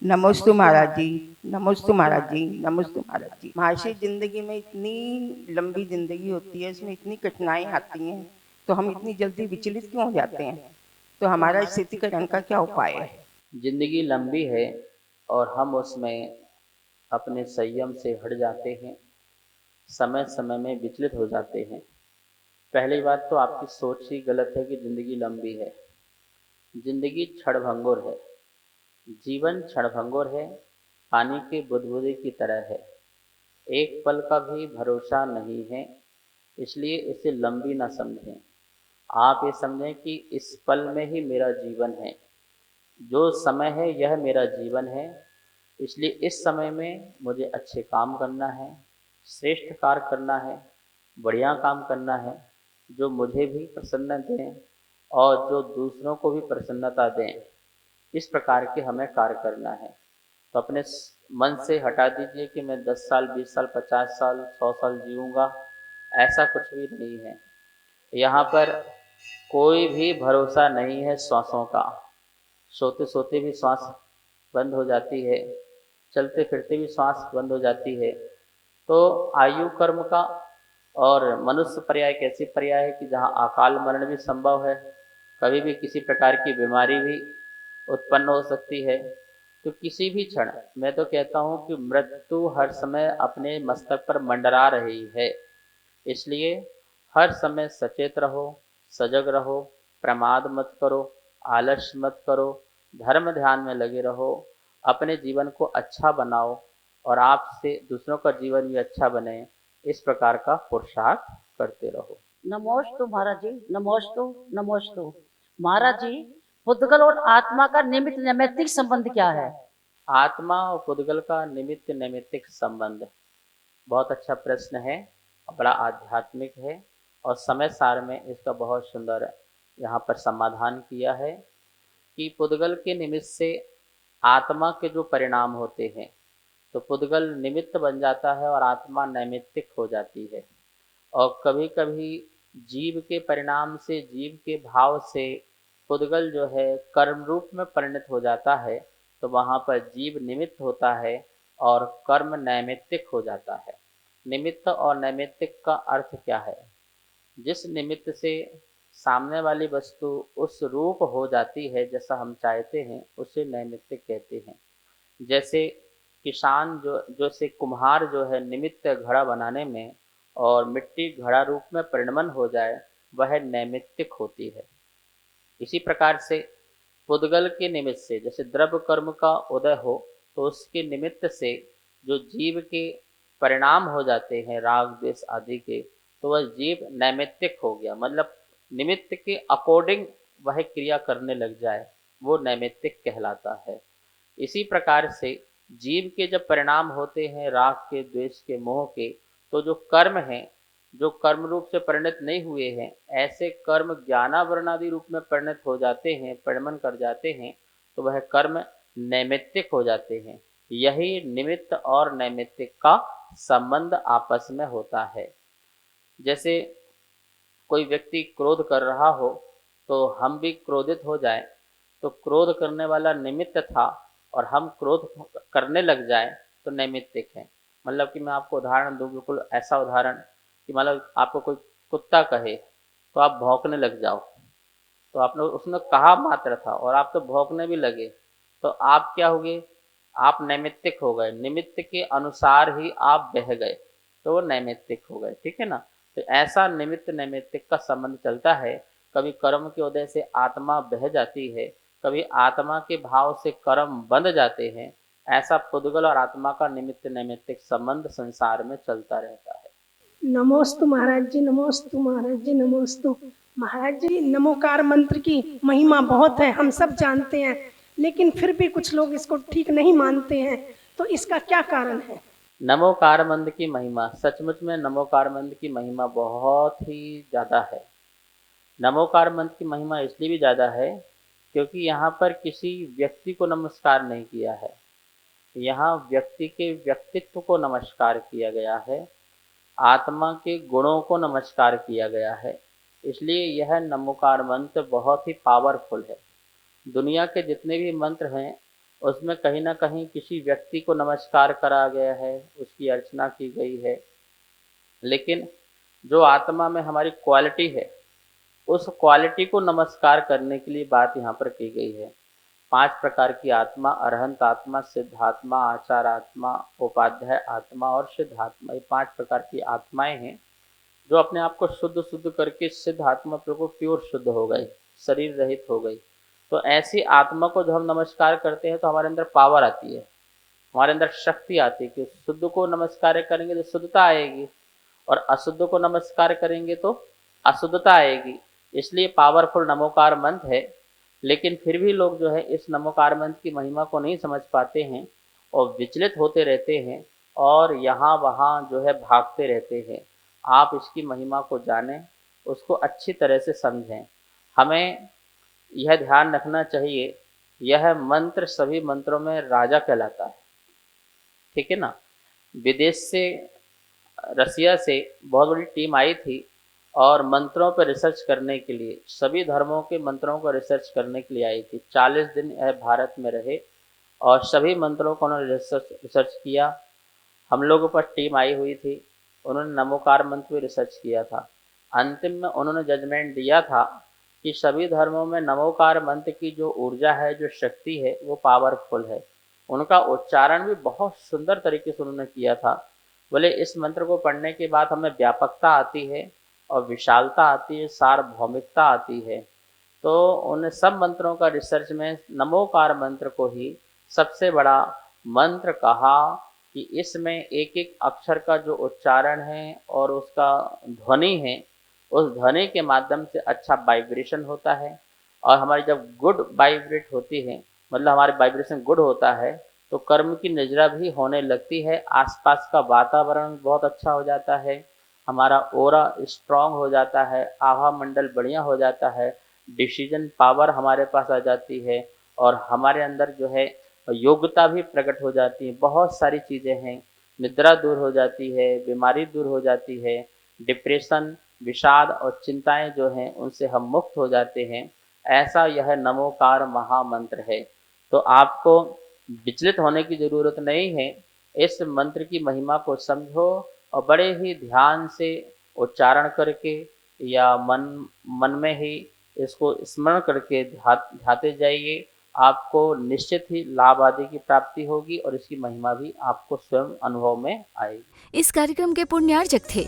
नमोस्तु महाराज जी। नमोस्तु महाराज जी। नमोस्तु महाराज जी। महाशय, जिंदगी में इतनी लंबी जिंदगी होती है, इसमें इतनी कठिनाई आती हैं, तो हम इतनी जल्दी विचलित क्यों हो जाते हैं? तो हमारा स्थितिकरण का क्या उपाय है? जिंदगी लंबी है और हम उसमें अपने संयम से हट जाते हैं, समय समय में विचलित हो जाते हैं। पहली बात तो आपकी सोच ही गलत है कि जिंदगी लंबी है। जिंदगी क्षणभंगुर है, जीवन क्षणभंगुर है, पानी के बुदबुदे की तरह है। एक पल का भी भरोसा नहीं है, इसलिए इसे लंबी ना समझें। आप ये समझें कि इस पल में ही मेरा जीवन है, जो समय है यह मेरा जीवन है। इसलिए इस समय में मुझे अच्छे काम करना है, श्रेष्ठ कार्य करना है, बढ़िया काम करना है, जो मुझे भी प्रसन्न दें और जो दूसरों को भी प्रसन्नता दें। इस प्रकार के हमें कार्य करना है। तो अपने मन से हटा दीजिए कि मैं 10 साल, 20 साल, 50 साल, 100 साल जीऊँगा। ऐसा कुछ भी नहीं है। यहाँ पर कोई भी भरोसा नहीं है श्वासों का। सोते सोते भी श्वास बंद हो जाती है, चलते फिरते भी श्वास बंद हो जाती है। तो आयु कर्म का और मनुष्य पर्याय एक ऐसी पर्याय है कि जहाँ अकाल मरण भी संभव है, कभी भी किसी प्रकार की बीमारी भी उत्पन्न हो सकती है। तो किसी भी क्षण मैं तो कहता हूँ कि मृत्यु हर समय अपने मस्तक पर मंडरा रही है। इसलिए हर समय सचेत रहो, सजग रहो, प्रमाद मत करो, आलस मत करो, धर्म ध्यान में लगे रहो, अपने जीवन को अच्छा बनाओ और आपसे दूसरों का जीवन भी अच्छा बने, इस प्रकार का पुरुषार्थ करते रहो। नमोस्तु महाराज जी। नमोस्तु। नमोस्तु महाराज जी। पुद्गल और आत्मा का निमित्त नैमित्तिक संबंध क्या है? आत्मा और पुद्गल का निमित्त नैमित्तिक संबंध बहुत अच्छा प्रश्न है और बड़ा आध्यात्मिक है, और समय सार में इसका बहुत सुंदर यहाँ पर समाधान किया है कि पुद्गल के निमित्त से आत्मा के जो परिणाम होते हैं, तो पुद्गल निमित्त बन जाता है और आत्मा नैमित्तिक हो जाती है। और कभी कभी जीव के परिणाम से, जीव के भाव से पुद्गल जो है कर्म रूप में परिणत हो जाता है, तो वहाँ पर जीव निमित्त होता है और कर्म नैमित्तिक हो जाता है। निमित्त और नैमित्तिक का अर्थ क्या है? जिस निमित्त से सामने वाली वस्तु उस रूप हो जाती है जैसा हम चाहते हैं, उसे नैमित्तिक कहते हैं। जैसे किसान जैसे कुम्हार जो है निमित्त घड़ा बनाने में, और मिट्टी घड़ा रूप में परिणमन हो जाए, वह नैमित्तिक होती है। इसी प्रकार से पुद्गल के निमित्त से जैसे द्रव्य कर्म का उदय हो, तो उसके निमित्त से जो जीव के परिणाम हो जाते हैं राग द्वेष आदि के, तो वह जीव नैमित्तिक हो गया। मतलब निमित्त के अकॉर्डिंग वह क्रिया करने लग जाए, वो नैमित्तिक कहलाता है। इसी प्रकार से जीव के जब परिणाम होते हैं राग के, द्वेष के, मोह के, तो जो कर्म हैं, जो कर्म रूप से परिणत नहीं हुए हैं, ऐसे कर्म ज्ञानावरण आदि रूप में परिणत हो जाते हैं, परिणमन कर जाते हैं, तो वह कर्म नैमित्तिक हो जाते हैं। यही निमित्त और नैमित्तिक का संबंध आपस में होता है। जैसे कोई व्यक्ति क्रोध कर रहा हो, तो हम भी क्रोधित हो जाए, तो क्रोध करने वाला निमित्त था और हम क्रोध करने लग जाए तो नैमित्तिक है। मतलब कि मैं आपको उदाहरण दूं, बिल्कुल ऐसा उदाहरण कि मतलब आपको कोई कुत्ता कहे तो आप भौंकने लग जाओ, तो आपने उसने कहा मात्र था और आप तो भौंकने भी लगे, तो आप क्या हो गए? आप नैमित्तिक हो गए, निमित्त के अनुसार ही आप बह गए, तो वो नैमित्तिक हो गए। ठीक है ना? तो ऐसा निमित्त नैमित्तिक का संबंध चलता है। कभी कर्म के उदय से आत्मा बह जाती है, कभी आत्मा के भाव से कर्म बंध जाते हैं। ऐसा पुद्गल और आत्मा का निमित्त नैमित्तिक संबंध संसार में चलता रहता है। नमोस्तु महाराज जी। नमोस्तु महाराज जी। नमोस्तु महाराज जी। नमोकार मंत्र की महिमा बहुत है, हम सब जानते हैं, लेकिन फिर भी कुछ लोग इसको ठीक नहीं मानते हैं, तो इसका क्या कारण है? नमोकार मंत्र की महिमा, सचमुच में नमोकार मंत्र की महिमा बहुत ही ज़्यादा है। नमोकार मंत्र की महिमा इसलिए भी ज़्यादा है क्योंकि यहाँ पर किसी व्यक्ति को नमस्कार नहीं किया है, यहाँ व्यक्ति के व्यक्तित्व को नमस्कार किया गया है, आत्मा के गुणों को नमस्कार किया गया है। इसलिए यह नमोकार मंत्र बहुत ही पावरफुल है। दुनिया के जितने भी मंत्र हैं, उसमें कहीं ना कहीं किसी व्यक्ति को नमस्कार करा गया है, उसकी अर्चना की गई है। लेकिन जो आत्मा में हमारी क्वालिटी है, उस क्वालिटी को नमस्कार करने के लिए बात यहाँ पर की गई है। 5 प्रकार की आत्मा, अरहंत आत्मा, सिद्धात्मा, आचार आत्मा, उपाध्याय आत्मा और सिद्धात्मा, ये 5 प्रकार की आत्माएं हैं जो अपने आप को शुद्ध शुद्ध करके सिद्ध आत्मा बिल्कुल प्योर शुद्ध हो गई, शरीर रहित हो गई। तो ऐसी आत्मा को जब हम नमस्कार करते हैं तो हमारे अंदर पावर आती है, हमारे अंदर शक्ति आती है कि शुद्ध को नमस्कार करेंगे तो शुद्धता आएगी और अशुद्ध को नमस्कार करेंगे तो अशुद्धता आएगी। इसलिए पावरफुल नमोकार मंत्र है। लेकिन फिर भी लोग जो है इस नमोकार मंत्र की महिमा को नहीं समझ पाते हैं और विचलित होते रहते हैं और यहाँ वहाँ जो है भागते रहते हैं। आप इसकी महिमा को जानें, उसको अच्छी तरह से समझें। हमें यह ध्यान रखना चाहिए, यह मंत्र सभी मंत्रों में राजा कहलाता है, ठीक है ना। विदेश से, रसिया से बहुत बड़ी टीम आई थी और मंत्रों पर रिसर्च करने के लिए, सभी धर्मों के मंत्रों को रिसर्च करने के लिए आई थी। 40 दिन यह भारत में रहे और सभी मंत्रों को उन्होंने रिसर्च किया। हम लोगों पर टीम आई हुई थी, उन्होंने नमोकार मंत्र पर रिसर्च किया था। अंतिम में उन्होंने जजमेंट दिया था कि सभी धर्मों में नमोकार मंत्र की जो ऊर्जा है, जो शक्ति है, वो पावरफुल है। उनका उच्चारण भी बहुत सुंदर तरीके से उन्होंने किया था। बोले इस मंत्र को पढ़ने के बाद हमें व्यापकता आती है और विशालता आती है, सार्वभौमिकता आती है। तो उन सब मंत्रों का रिसर्च में नमोकार मंत्र को ही सबसे बड़ा मंत्र कहा कि इसमें एक एक अक्षर का जो उच्चारण है और उसका ध्वनि है, उस ध्वनि के माध्यम से अच्छा वाइब्रेशन होता है। और हमारी जब गुड वाइब्रेट होती है, मतलब हमारे वाइब्रेशन गुड होता है, तो कर्म की निजरा भी होने लगती है, आसपास का वातावरण बहुत अच्छा हो जाता है, हमारा ओरा स्ट्रांग हो जाता है, आभा मंडल बढ़िया हो जाता है, डिसीजन पावर हमारे पास आ जाती है और हमारे अंदर जो है योग्यता भी प्रकट हो जाती है। बहुत सारी चीज़ें हैं, निद्रा दूर हो जाती है, बीमारी दूर हो जाती है, डिप्रेशन, विषाद और चिंताएं जो हैं उनसे हम मुक्त हो जाते हैं। ऐसा यह नमोकार महामंत्र है। तो आपको विचलित होने की ज़रूरत नहीं है। इस मंत्र की महिमा को समझो और बड़े ही ध्यान से उच्चारण करके या मन में ही इसको स्मरण करके ध्याते जाइए। आपको निश्चित ही लाभ आदि की प्राप्ति होगी और इसकी महिमा भी आपको स्वयं अनुभव में आएगी। इस कार्यक्रम के पुण्यार्जक थे